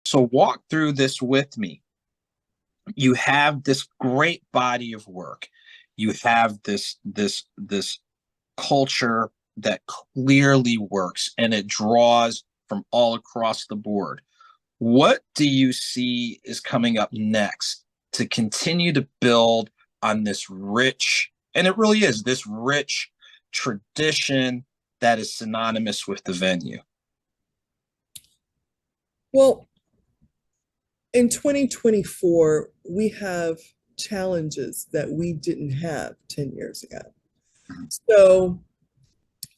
So walk through this with me. You have this great body of work. You have this culture that clearly works and it draws from all across the board. What do you see is coming up next to continue to build on this rich, and it really is this rich tradition that is synonymous with the venue? Well, in 2024, we have challenges that we didn't have 10 years ago. So,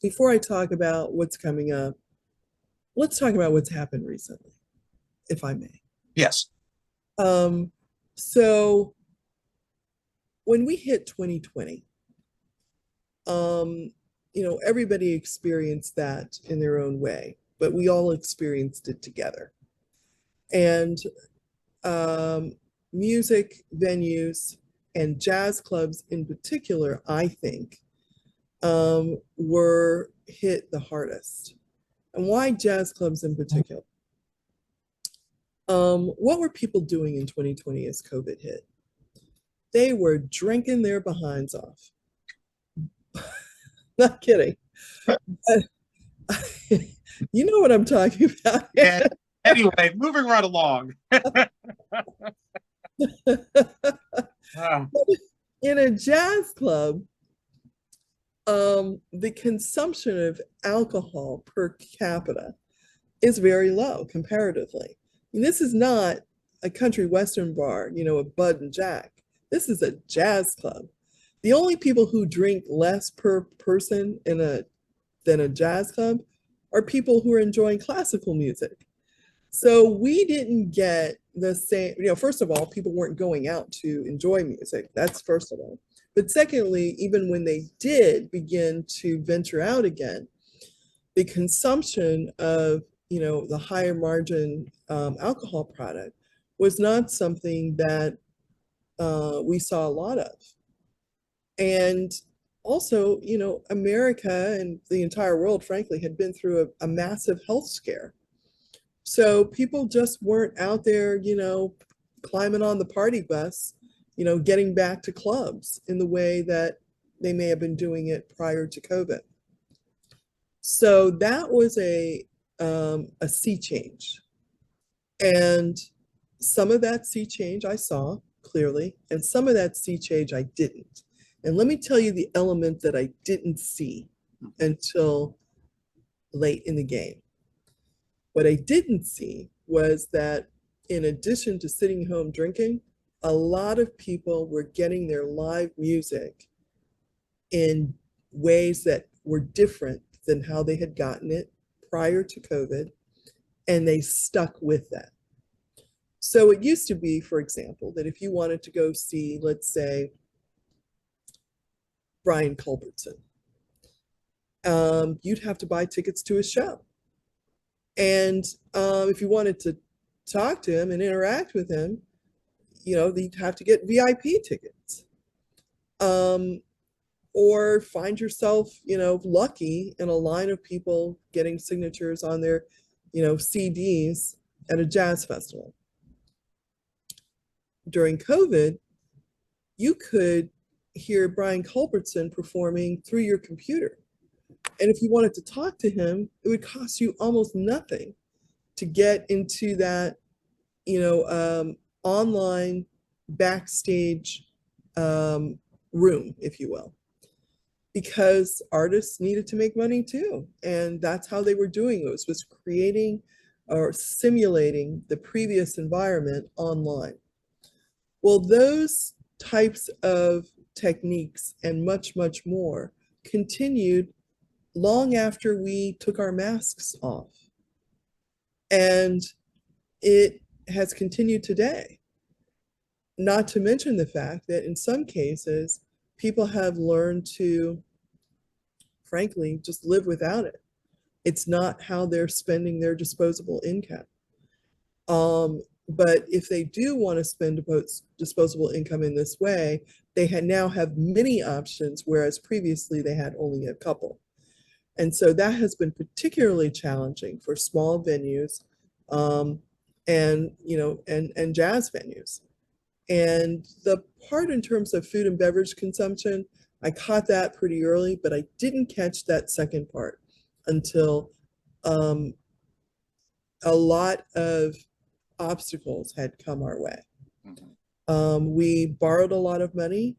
before I talk about what's coming up, let's talk about what's happened recently, if I may. Yes. Um, so, when we hit 2020, everybody experienced that in their own way, but we all experienced it together. And um, music venues and jazz clubs in particular, I think, were hit the hardest. And why jazz clubs in particular? What were people doing in 2020 as COVID hit? They were drinking their behinds off. Not kidding. You know what I'm talking about. Yeah. Anyway, moving right along. Ah, In a jazz club, the consumption of alcohol per capita is very low comparatively. And this is not a country western bar, a Bud and Jack. This is a jazz club. The only people who drink less per person than a jazz club are people who are enjoying classical music. So we didn't get the same, first of all, people weren't going out to enjoy music. That's first of all. But secondly, even when they did begin to venture out again, the consumption of, the higher margin alcohol product was not something that we saw a lot of. And also, America and the entire world, frankly, had been through a massive health scare. So people just weren't out there, climbing on the party bus, getting back to clubs in the way that they may have been doing it prior to COVID. So that was a sea change. And some of that sea change I saw clearly, and some of that sea change I didn't. And let me tell you the element that I didn't see until late in the game. What I didn't see was that in addition to sitting home drinking, a lot of people were getting their live music in ways that were different than how they had gotten it prior to COVID, and they stuck with that. So it used to be, for example, that if you wanted to go see, let's say, Brian Culbertson, you'd have to buy tickets to a show. And if you wanted to talk to him and interact with him, you'd have to get VIP tickets. Or find yourself, lucky in a line of people getting signatures on their, CDs at a jazz festival. During COVID, you could hear Brian Culbertson performing through your computer. And if you wanted to talk to him, it would cost you almost nothing to get into that, online backstage room, if you will, because artists needed to make money too. And that's how they were doing it, was creating or simulating the previous environment online. Well, those types of techniques and much, much more continued long after we took our masks off. And it has continued today. Not to mention the fact that in some cases, people have learned to, frankly, just live without it. It's not how they're spending their disposable income. But if they do want to spend disposable income in this way, they now have many options, whereas previously they had only a couple. And so that has been particularly challenging for small venues, and and jazz venues. And the part in terms of food and beverage consumption, I caught that pretty early, but I didn't catch that second part until um, a lot of obstacles had come our way. Mhm. We borrowed a lot of money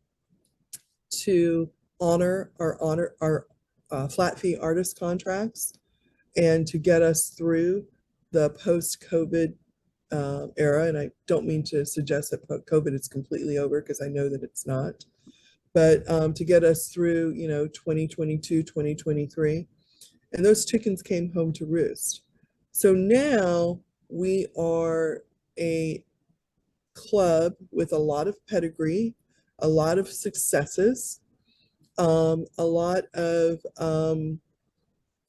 to honor our flat fee artist contracts and to get us through the post-COVID era. And I don't mean to suggest that COVID is completely over, because I know that it's not. But to get us through, 2022, 2023, and those chickens came home to roost. So now we are a club with a lot of pedigree, a lot of successes, a lot of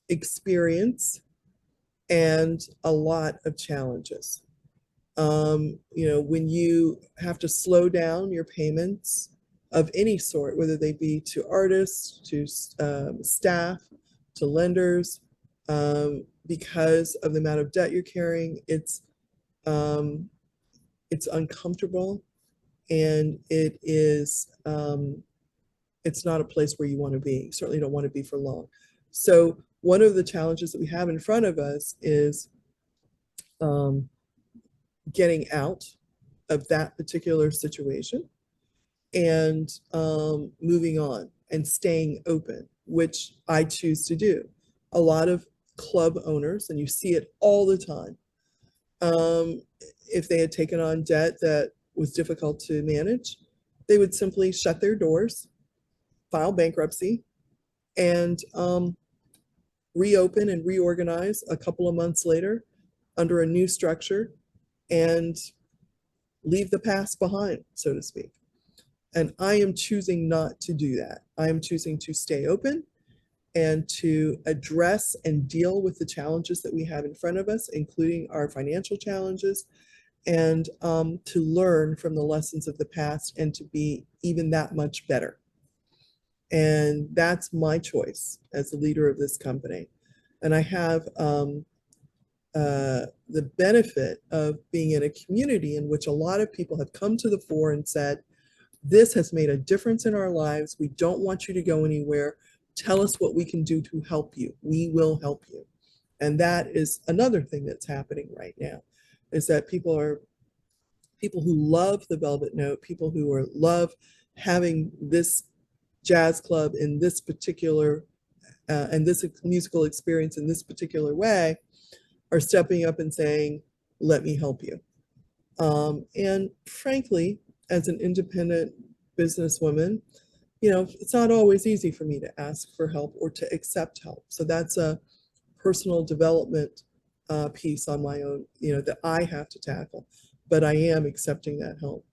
experience, and a lot of challenges. When you have to slow down your payments of any sort, whether they be to artists, to staff, to lenders, because of the amount of debt you're carrying, um, it's uncomfortable, and it's not a place where you want to be. You certainly don't want to be for long. So one of the challenges that we have in front of us is um, getting out of that particular situation and moving on and staying open, which I choose to do. A lot of club owners, and you see it all the time, if they had taken on debt that was difficult to manage, they would simply shut their doors, file bankruptcy, and reopen and reorganize a couple of months later under a new structure and leave the past behind, so to speak. And I am choosing not to do that. I am choosing to stay open and to address and deal with the challenges that we have in front of us, including our financial challenges, and to learn from the lessons of the past and to be even that much better. And that's my choice as the leader of this company. And I have the benefit of being in a community in which a lot of people have come to the fore and said, this has made a difference in our lives. We don't want you to go anywhere. Tell us what we can do to help you. We will help you. And that is another thing that's happening right now, is that people who love the Velvet Note, people who love having this jazz club in this particular and this musical experience in this particular way, are stepping up and saying, let me help you. And frankly, as an independent businesswoman, it's not always easy for me to ask for help or to accept help. So that's a personal development piece on my own, that I have to tackle. But I am accepting that help.